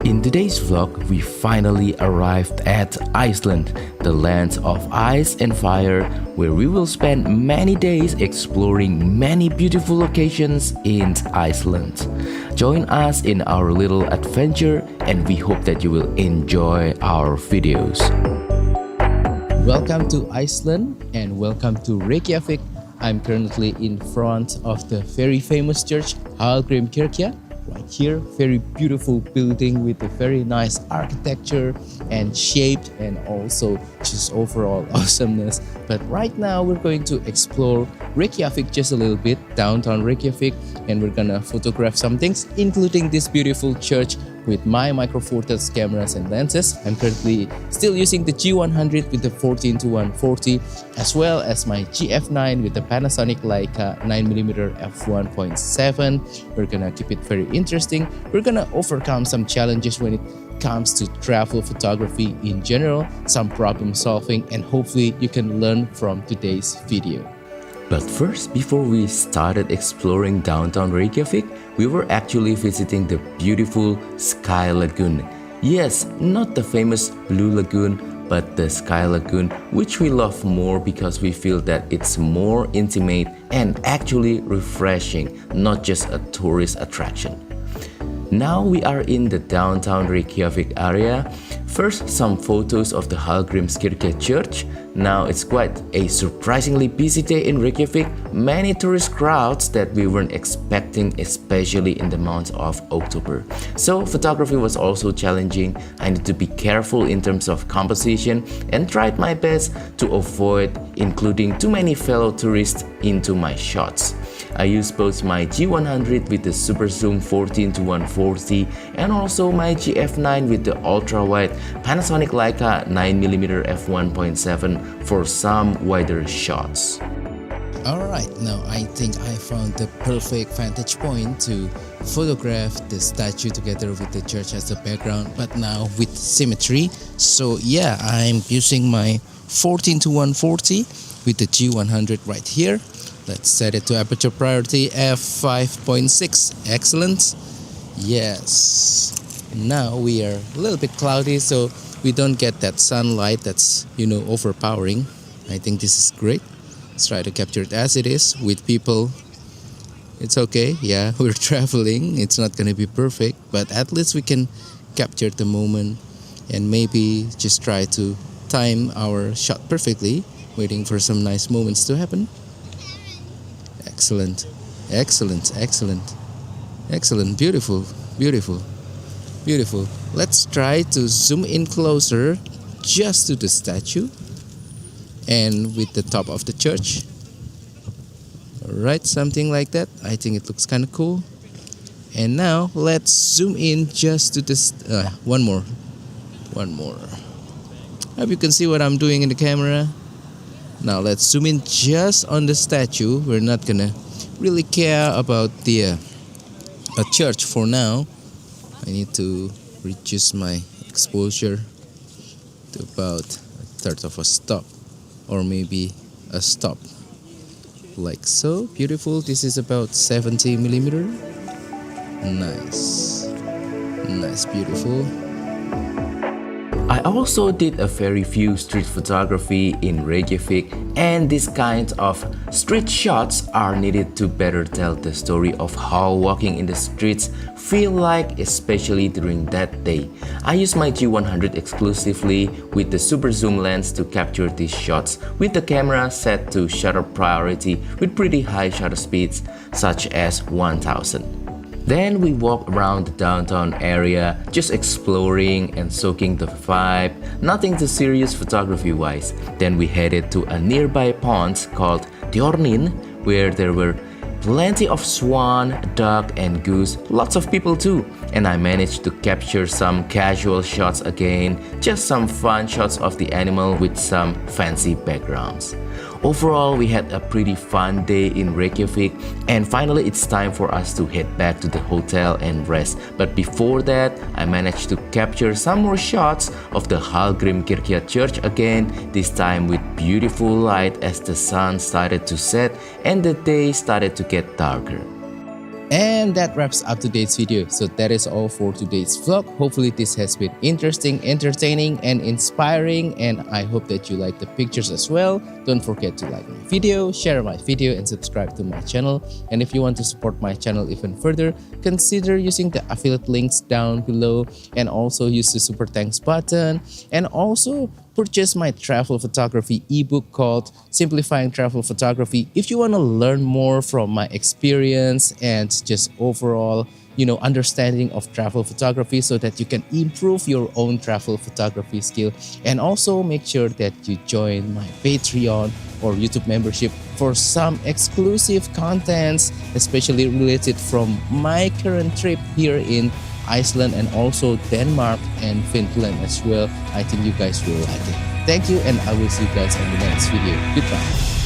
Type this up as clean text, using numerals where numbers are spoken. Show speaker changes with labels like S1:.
S1: In today's vlog, we finally arrived at Iceland, the land of ice and fire, where we will spend many days exploring many beautiful locations in Iceland. Join us in our little adventure and we hope that you will enjoy our videos. Welcome to Iceland and welcome to Reykjavik. I'm currently in front of the very famous church, Hallgrímskirkja. Right here, very beautiful building with a very nice architecture and shaped and also just overall awesomeness. But right now we're going to explore Reykjavik just a little bit, downtown Reykjavik, and we're gonna photograph some things, including this beautiful church with my Micro Four Thirds cameras and lenses. I'm currently still using the G100 with the 14-140, as well as my GF9 with the Panasonic Leica 9mm f1.7. We're gonna keep it very interesting. We're gonna overcome some challenges when it comes to travel photography in general, some problem solving, and hopefully you can learn from today's video. But first, before we started exploring downtown Reykjavik, we were actually visiting the beautiful Sky Lagoon. Yes, not the famous Blue Lagoon, but the Sky Lagoon, which we love more because we feel that it's more intimate and actually refreshing, not just a tourist attraction. Now we are in the downtown Reykjavik area. First, some photos of the Hallgrímskirkja Church. Now it's quite a surprisingly busy day in Reykjavik. Many tourist crowds that we weren't expecting, especially in the month of October. So photography was also challenging. I need to be careful in terms of composition and tried my best to avoid including too many fellow tourists into my shots. I used both my G100 with the super zoom 14-140 and also my GF9 with the ultra-wide Panasonic Leica 9mm f1.7 for some wider shots. Alright, now I think I found the perfect vantage point to photograph the statue together with the church as the background, but now with symmetry. So yeah, I'm using my 14-140 with the G100 right here. Let's set it to aperture priority f5.6. Excellent. Yes. Now we are a little bit cloudy, so we don't get that sunlight that's, overpowering. I think this is great. Let's try to capture it as it is with people. It's okay. Yeah, we're traveling. It's not going to be perfect, but at least we can capture the moment and maybe just try to time our shot perfectly, waiting for some nice moments to happen. Excellent, excellent, excellent, excellent, beautiful, beautiful, beautiful. Let's try to zoom in closer just to the statue and with the top of the church. Alright, something like that. I think it looks kind of cool. And now let's zoom in just to this, one more. Hope you can see what I'm doing in the camera. Now let's zoom in just on the statue. We're not gonna really care about the church for now. I need to reduce my exposure to about a third of a stop, or maybe a stop, like so. Beautiful. This is about 70mm. Nice, beautiful. I also did a very few street photography in Reykjavik, and these kinds of street shots are needed to better tell the story of how walking in the streets feel like, especially during that day. I use my G100 exclusively with the super zoom lens to capture these shots, with the camera set to shutter priority with pretty high shutter speeds such as 1000. Then we walked around the downtown area, just exploring and soaking the vibe, nothing too serious photography-wise. Then we headed to a nearby pond called Tjörnin, where there were plenty of swan, duck and goose, lots of people too. And I managed to capture some casual shots again, just some fun shots of the animal with some fancy backgrounds. Overall, we had a pretty fun day in Reykjavik, and finally it's time for us to head back to the hotel and rest. But before that, I managed to capture some more shots of the Hallgrímskirkja Church again, this time with beautiful light as the sun started to set and the day started to get darker. And that wraps up today's video. So that is all for today's vlog. Hopefully this has been interesting, entertaining, and inspiring, and I hope that you like the pictures as well. Don't forget to like my video, share my video, and subscribe to my channel. And if you want to support my channel even further, consider using the affiliate links down below, and also use the super thanks button, and also purchase my travel photography ebook called Simplifying Travel Photography if you want to learn more from my experience and just overall, understanding of travel photography, so that you can improve your own travel photography skill. And also make sure that you join my Patreon or YouTube membership for some exclusive contents, especially related from my current trip here in Iceland and also Denmark and Finland as well. I think you guys will like it. Thank you, and I will see you guys on the next video. Goodbye.